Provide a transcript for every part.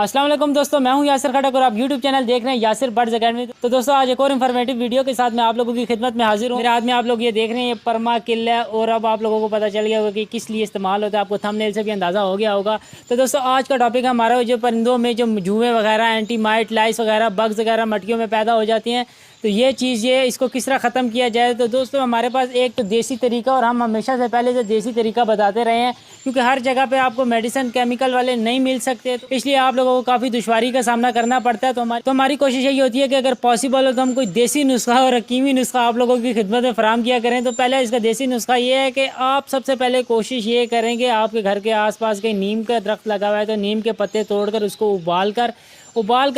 अस्सलाम वालेकुम दोस्तों, मैं हूं यासिर खटक और आप YouTube चैनल देख रहे हैं यासिर बर्ड्स अकेडमी। तो दोस्तों आज एक और इन्फॉर्मेटिव वीडियो के साथ मैं आप लोगों की खिदमत में हाजिर हूं। मेरे हाथ में आप लोग ये देख रहे हैं, ये परमा किल है और अब आप लोगों को पता चल गया होगा कि किस लिए इस्तेमाल होता है। आपको थंबनेल से भी अंदाज़ा हो गया होगा। तो दोस्तों आज का टॉपिक हमारा जो परिंदों में जो जुएँ वगैरह, एंटी माइट, लाइस वगैरह, बग्स वगैरह मटकियों में पैदा हो जाती हैं, तो ये चीज़ इसको किस तरह ख़त्म किया जाए। तो दोस्तों हमारे पास एक तो देसी तरीका, और हम हमेशा से पहले से देसी तरीका बताते रहे हैं, क्योंकि हर जगह पे आपको मेडिसिन केमिकल वाले नहीं मिल सकते, तो इसलिए आप लोगों को काफ़ी दुश्वारी का सामना करना पड़ता है। तो हमारी कोशिश यही होती है कि अगर पॉसिबल हो तो हम कोई देसी नुस्खा और हकीमी नुस्खा आप लोगों की खिदमत में फराहम किया करें। तो पहले इसका देसी नुस्खा ये है कि आप सबसे पहले कोशिश ये करेंगे, आपके घर के आसपास कहीं नीम का दरख्त लगा हुआ है तो नीम के पत्ते तोड़कर उसको उबाल कर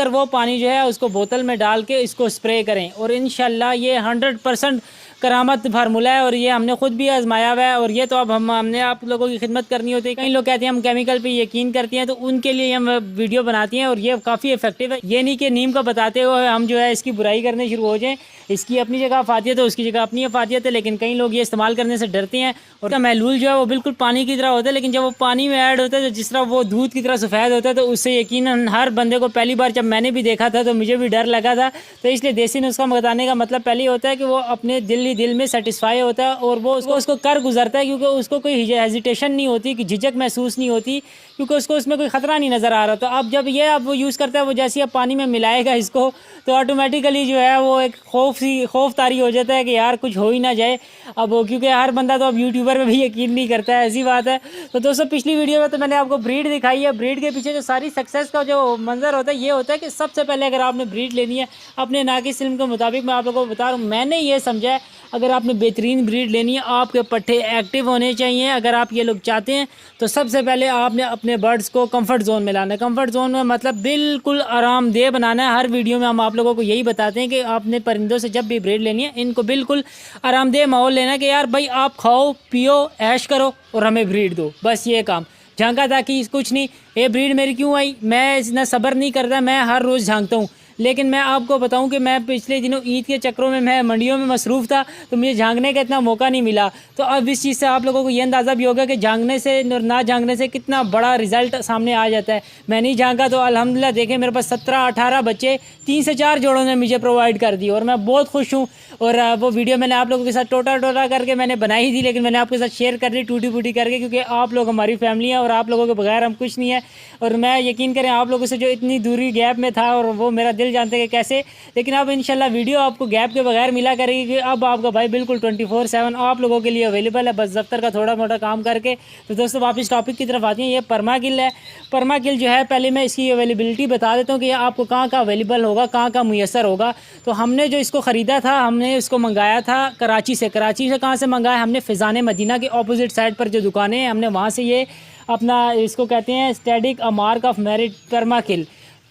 वो पानी जो है उसको बोतल में डाल के इसको स्प्रे करें, और इंशाल्लाह ये 100% करामत फार्मूला है, और ये हमने खुद भी आजमाया हुआ है। और ये तो अब हमने आप लोगों की खिदमत करनी होती है। कई लोग कहते हैं हम केमिकल पे यकीन करते हैं, तो उनके लिए हम वीडियो बनाती हैं और ये काफ़ी इफेक्टिव है। ये नहीं कि नीम का बताते हुए हम जो है इसकी बुराई करने शुरू हो जाएँ। इसकी अपनी जगह अफादियत है, उसकी जगह अपनी अफादियत है, लेकिन कई लोग ये इस्तेमाल करने से डरते हैं। और उसका महलूल जो है वो बिल्कुल पानी की तरह होता है, लेकिन जब वो पानी में ऐड होता है तो जिस तरह वो दूध की तरह सफ़ेद होता है, तो उससे यकीनन हर बंदे को पहली बार जब मैंने भी देखा था तो मुझे भी डर लगा था। तो इसलिए देसी नुस्खा बताने का मतलब पहले होता है कि वो अपने दिल में सेटिस्फाई होता है और वो उसको कर गुजरता है, क्योंकि उसको कोई हेजिटेशन नहीं होती, कि झिझक महसूस नहीं होती, क्योंकि उसको उसमें कोई ख़तरा नहीं नज़र आ रहा। तो अब जब ये अब वो यूज़ करता है, वो जैसे अब पानी में मिलाएगा इसको, तो ऑटोमेटिकली जो है वो एक खौफ तारी हो जाता है कि यार कुछ हो ही ना जाए। अब क्योंकि हर बंदा तो अब यूट्यूबर में भी यकीन नहीं करता है, ऐसी बात है। तो दोस्तों पिछली वीडियो में तो मैंने आपको ब्रीड दिखाई है। ब्रीड के पीछे जो सारी सक्सेस का जो मंजर होता है, ये होता है कि सबसे पहले अगर आपने ब्रीड लेनी है अपने नाकिस इल्म के मुताबिक, मैं आप लोगों को बता रहा हूँ, मैंने ये समझा है अगर आपने बेहतरीन ब्रीड लेनी है, आपके पट्टे एक्टिव होने चाहिए। अगर आप ये लोग चाहते हैं तो सबसे पहले आपने अपने बर्ड्स को कंफर्ट जोन में लाना है। कंफर्ट जोन में मतलब बिल्कुल आरामदेह बनाना है। हर वीडियो में हम आप लोगों को यही बताते हैं कि आपने परिंदों से जब भी ब्रीड लेनी है, इनको बिल्कुल आरामदेह माहौल लेना है कि यार भाई आप खाओ पियो ऐश करो और हमें ब्रीड दो, बस ये काम। झांका था कि कुछ नहीं, ये ब्रीड मेरी क्यों आई, मैं इतना सब्र नहीं करता, मैं हर रोज़ झांकता हूँ। लेकिन मैं आपको बताऊं कि मैं पिछले दिनों ईद के चक्करों में मैं मंडियों में मसरूफ़ था, तो मुझे झांकने का इतना मौका नहीं मिला। तो अब इस चीज़ से आप लोगों को ये अंदाज़ा भी होगा कि झांकने से और ना झांकने से कितना बड़ा रिज़ल्ट सामने आ जाता है। मैं नहीं झांका तो अल्हम्दुलिल्लाह देखें मेरे पास 17-18 बच्चे 3 से 4 जोड़ों ने मुझे प्रोवाइड कर दी, और मैं बहुत खुश हूँ। और वो वीडियो मैंने आप लोगों के साथ टोटा करके मैंने बनाई थी, लेकिन मैंने आपके साथ शेयर कर दी टूटी फूटी करके, क्योंकि आप लोग हमारी फैमिली है और आप लोगों के बगैर हम कुछ नहीं है। और मैं यकीन करें आप लोगों से जो इतनी दूरी गैप में था, और वो मेरा दिल जानते कि कैसे, लेकिन अब इंशाल्लाह वीडियो आपको गैप के बगैर मिला करेगी कि अब आपका भाई बिल्कुल 24/7 आप लोगों के लिए अवेलेबल है, बस दफ्तर का थोड़ा मोटा काम करके। तो दोस्तों वापस टॉपिक की तरफ आती हैं। ये परमा किल है। परमा किल जो है, पहले मैं इसकी अवेलेबिलिटी बता देता हूँ कि आपको कहाँ कहाँ अवेलेबल होगा, कहाँ कहाँ मुयसर होगा। तो हमने जो इसको ख़रीदा था, हमने इसको मंगाया था कराची से। कहाँ से मंगाया हमने? फ़िज़ान मदीना के ऑपोजिट साइड पर जो दुकानें हैं, हमने वहाँ से ये अपना इसको कहते हैं static a mark of merit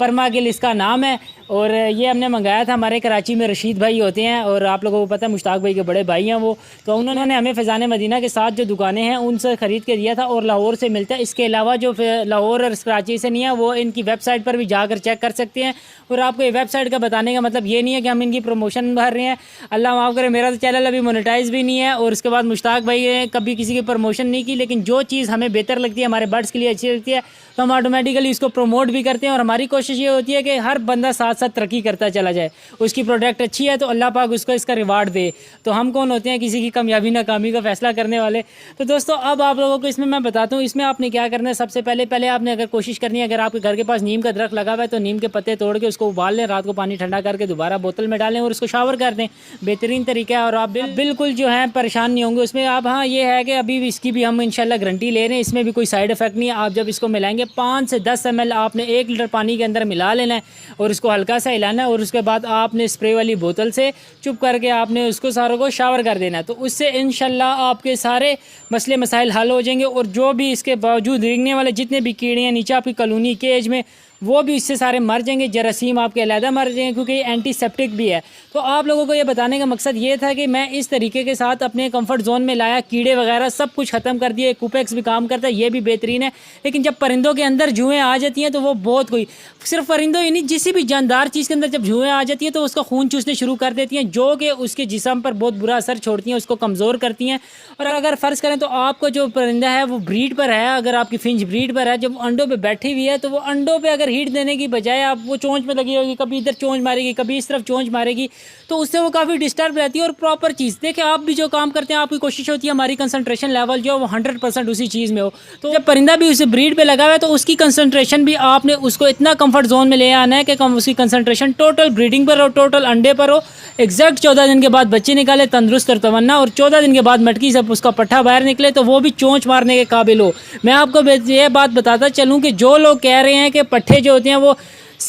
परमा किल इसका नाम है। और ये हमने मंगाया था, हमारे कराची में रशीद भाई होते हैं और आप लोगों को पता है मुश्ताक भाई के बड़े भाई हैं वो, तो उन्होंने हमें फ़िज़ान मदीना के साथ जो दुकानें हैं उनसे ख़रीद के दिया था, और लाहौर से मिलता है। इसके अलावा जो लाहौर और कराची से नहीं है, वो इनकी वेबसाइट पर भी जाकर चेक कर सकते हैं। और आपको ये वेबसाइट का बताने का मतलब ये नहीं है कि हम इनकी प्रमोशन भर रहे हैं, अल्लाह माफ़ करे, मेरा तो चैनल अभी मोनेटाइज भी नहीं है। और उसके बाद मुश्ताक भाई ने कभी किसी की प्रमोशन नहीं की, लेकिन जो चीज़ हमें बेहतर लगती है, हमारे बर्ड्स के लिए अच्छी लगती है, तो हम ऑटोमेटिकली इसको प्रमोट भी करते हैं। और हमारी कोशिश ये होती है कि हर बंदा साथ साथ तरक्की करता चला जाए। उसकी प्रोडक्ट अच्छी है तो अल्लाह पाक उसको इसका रिवार्ड दे। तो हम कौन होते हैं किसी की कामयाबी नाकामी का फैसला करने वाले। तो दोस्तों अब आप लोगों को इसमें मैं बताता हूँ, इसमें आपने क्या करना है। सबसे पहले आपने अगर कोशिश करनी है, अगर आपके घर के पास नीम का दरख्त लगा हुआ है तो नीम के पत्ते तोड़ के उसको उबाल लें, रात को पानी ठंडा करके दोबारा बोतल में डालें और उसको शावर कर दें। बेहतरीन तरीका है और आप बिल्कुल जो है परेशान नहीं होंगे उसमें। आप हाँ ये है कि अभी इसकी भी हम इंशाल्लाह गारंटी ले रहे हैं, इसमें भी कोई साइड इफेक्ट नहीं है। आप जब इसको मिलाएंगे 5 से 10 ml आपने 1 लीटर पानी के अंदर मिला लेना है और उसको हल्का सा हिलाना है, और उसके बाद आपने स्प्रे वाली बोतल से चुप करके आपने उसको सारों को शावर कर देना है। तो उससे इंशाल्लाह आपके सारे मसले मसाइल हल हो जाएंगे। और जो भी इसके बावजूद रेंगने वाले जितने भी कीड़े हैं नीचे आपकी कॉलोनी केज में, वो भी इससे सारे मर जाएंगे। जरासीम आपके अलहदा मर जाएंगे, क्योंकि ये एंटीसेप्टिक भी है। तो आप लोगों को ये बताने का मकसद ये था कि मैं इस तरीके के साथ अपने कंफर्ट जोन में लाया, कीड़े वगैरह सब कुछ ख़त्म कर दिए। कुपेक्स भी काम करता है, ये भी बेहतरीन है। लेकिन जब परिंदों के अंदर जुएँ आ जाती हैं तो वो बहुत कोई, सिर्फ परिंदों ही नहीं, किसी भी जानदार चीज़ के अंदर जब जुएँ आ जाती हैं तो उसका खून चूसने शुरू कर देती हैं, जो कि उसके जिस्म पर बहुत बुरा असर छोड़ती हैं, उसको कमज़ोर करती हैं। और अगर फ़र्ज़ करें तो आपको जो परिंदा है वो ब्रीड पर है, अगर आपकी फिंच ब्रीड पर है, जब अंडों पर बैठी हुई है तो वो अंडों पर अगर हीट देने की बजाय आप वो चोंच में लगी होगी, कभी इधर चोंच मारेगी, कभी इस तरफ चोंच मारेगी, तो उससे वो काफ़ी डिस्टर्ब रहती है। और प्रॉपर चीज़ देखिए, आप भी जो काम करते हैं आपकी कोशिश होती है हमारी कंसंट्रेशन लेवल जो है वो 100% उसी चीज़ में हो। तो जब परिंदा भी उसी ब्रीड पे लगा हुआ है तो उसकी कंसंट्रेशन भी आपने उसको इतना कंफर्ट जोन में ले आना है कि कम उसकी कंसंट्रेशन टोटल ब्रीडिंग पर हो, टोटल अंडे पर हो। एग्जैक्ट 14 दिन के बाद बच्चे निकाले तंदुरुस्त और तमन्ना, और 14 दिन के बाद मटकी से उसका पट्ठा बाहर निकले तो वो भी चोंच मारने के काबिल हो। मैं आपको ये बात बताता चलूँ कि जो लोग कह रहे हैं कि पट्ठे जो होते हैं वो,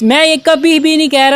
मैं ये कभी भी नहीं कह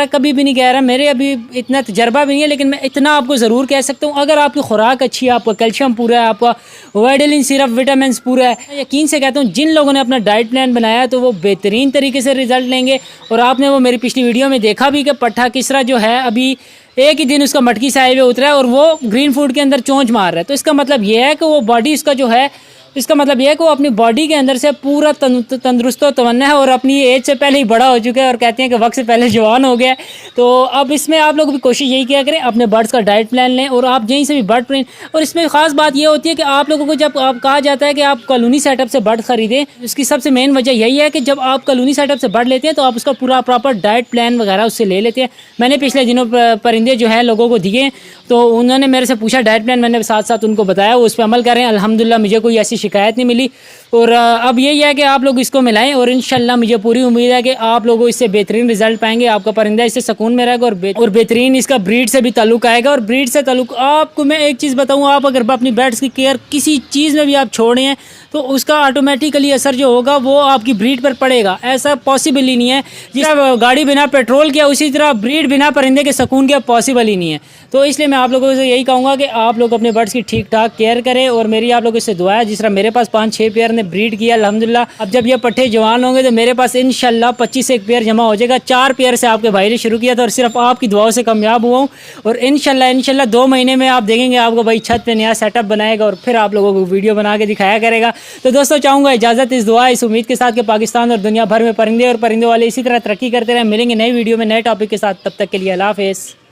रहा, मेरे अभी इतना तजर्बा भी नहीं है, लेकिन मैं इतना आपको ज़रूर कह सकता हूँ, अगर आपकी खुराक अच्छी है, आपका कैल्शियम पूरा है, आपका वाइडलिन सिरप विटामिन पूरा है, यकीन से कहता हूँ जिन लोगों ने अपना डाइट प्लान बनाया तो वो बेहतरीन तरीके से रिजल्ट लेंगे। और आपने वो मेरी पिछली वीडियो में देखा भी कि पट्ठा किस तरह जो है अभी एक ही दिन उसका मटकी से हाईवे उतरा है और वो ग्रीन फूड के अंदर चोंच मार रहा है। तो इसका मतलब ये है कि वो बॉडी इसका जो है, इसका मतलब ये है कि वो अपनी बॉडी के अंदर से पूरा तंदुरुस्त और तमन्ना है और अपनी एज से पहले ही बड़ा हो चुका है और कहते हैं कि वक्त से पहले जवान हो गया है। तो अब इसमें आप लोग भी कोशिश यही किया करें, अपने बर्ड्स का डाइट प्लान लें और आप यहीं से भी बर्ड प्लान। और इसमें खास बात ये होती है कि आप लोगों को जब आप कहा जाता है कि आप कॉलोनी सेटअप से बर्ड खरीदें, इसकी सबसे मेन वजह यही है कि जब आप कॉलोनी सेटअप से बर्ड लेते हैं तो आप उसका पूरा प्रॉपर डाइट प्लान वगैरह उससे ले लेते हैं। मैंने पिछले दिनों परिंदे जो है लोगों को दिए तो उन्होंने मेरे से पूछा डाइट प्लान, मैंने साथ साथ उनको बताया, वो उस पर अमल करें। अल्हम्दुलिल्लाह मुझे कोई ऐसी शिकायत नहीं मिली। और अब यही है कि आप लोग इसको मिलाएं और इंशाल्लाह मुझे पूरी उम्मीद है कि आप लोगों इससे बेहतरीन रिजल्ट पाएंगे। आपका परिंदा इससे सुकून में रहेगा और बेहतरीन इसका ब्रीड से भी ताल्लुक आएगा। और ब्रीड से ताल्लुक आपको मैं एक चीज़ बताऊँ, आप अगर अपनी बर्ड्स की केयर किसी चीज़ में भी आप छोड़े हैं तो उसका ऑटोमेटिकली असर जो होगा वो आपकी ब्रीड पर पड़ेगा। ऐसा पॉसिबल ही नहीं है, जिस तरह गाड़ी बिना पेट्रोल के उसी तरह ब्रीड बिना परिंदे के सुकून के पॉसिबल ही नहीं है। तो इसलिए मैं आप लोगों से यही कहूँगा कि आप लोग अपने बर्ड्स की ठीक ठाक केयर करें। और मेरी आप लोगों से दुआ है, जिस तरह मेरे पास 5-6 पेयर ने ब्रीड किया अल्हम्दुलिल्लाह, अब जब ये पट्ठे जवान होंगे तो मेरे पास इंशाल्लाह 25 एक पेयर जमा हो जाएगा। 4 पेयर से आपके भाई ने शुरू किया था और सिर्फ आपकी दुआओं से कामयाब हुआ हूँ। और इंशाल्लाह 2 महीने में आप देखेंगे आपको भाई छत पे नया सेटअप बनाएगा और फिर आप लोगों को वीडियो बना के दिखाया करेगा। तो दोस्तों चाहूँगा इजाज़त इस दुआ इस उम्मीद के साथ कि पाकिस्तान और दुनिया भर में परिंदे और परिंदे वाले इसी तरह तरक्की करते रहे। मिलेंगे नई वीडियो में नए टॉपिक के साथ, तब तक के लिए अल्लाह हाफ़िज़।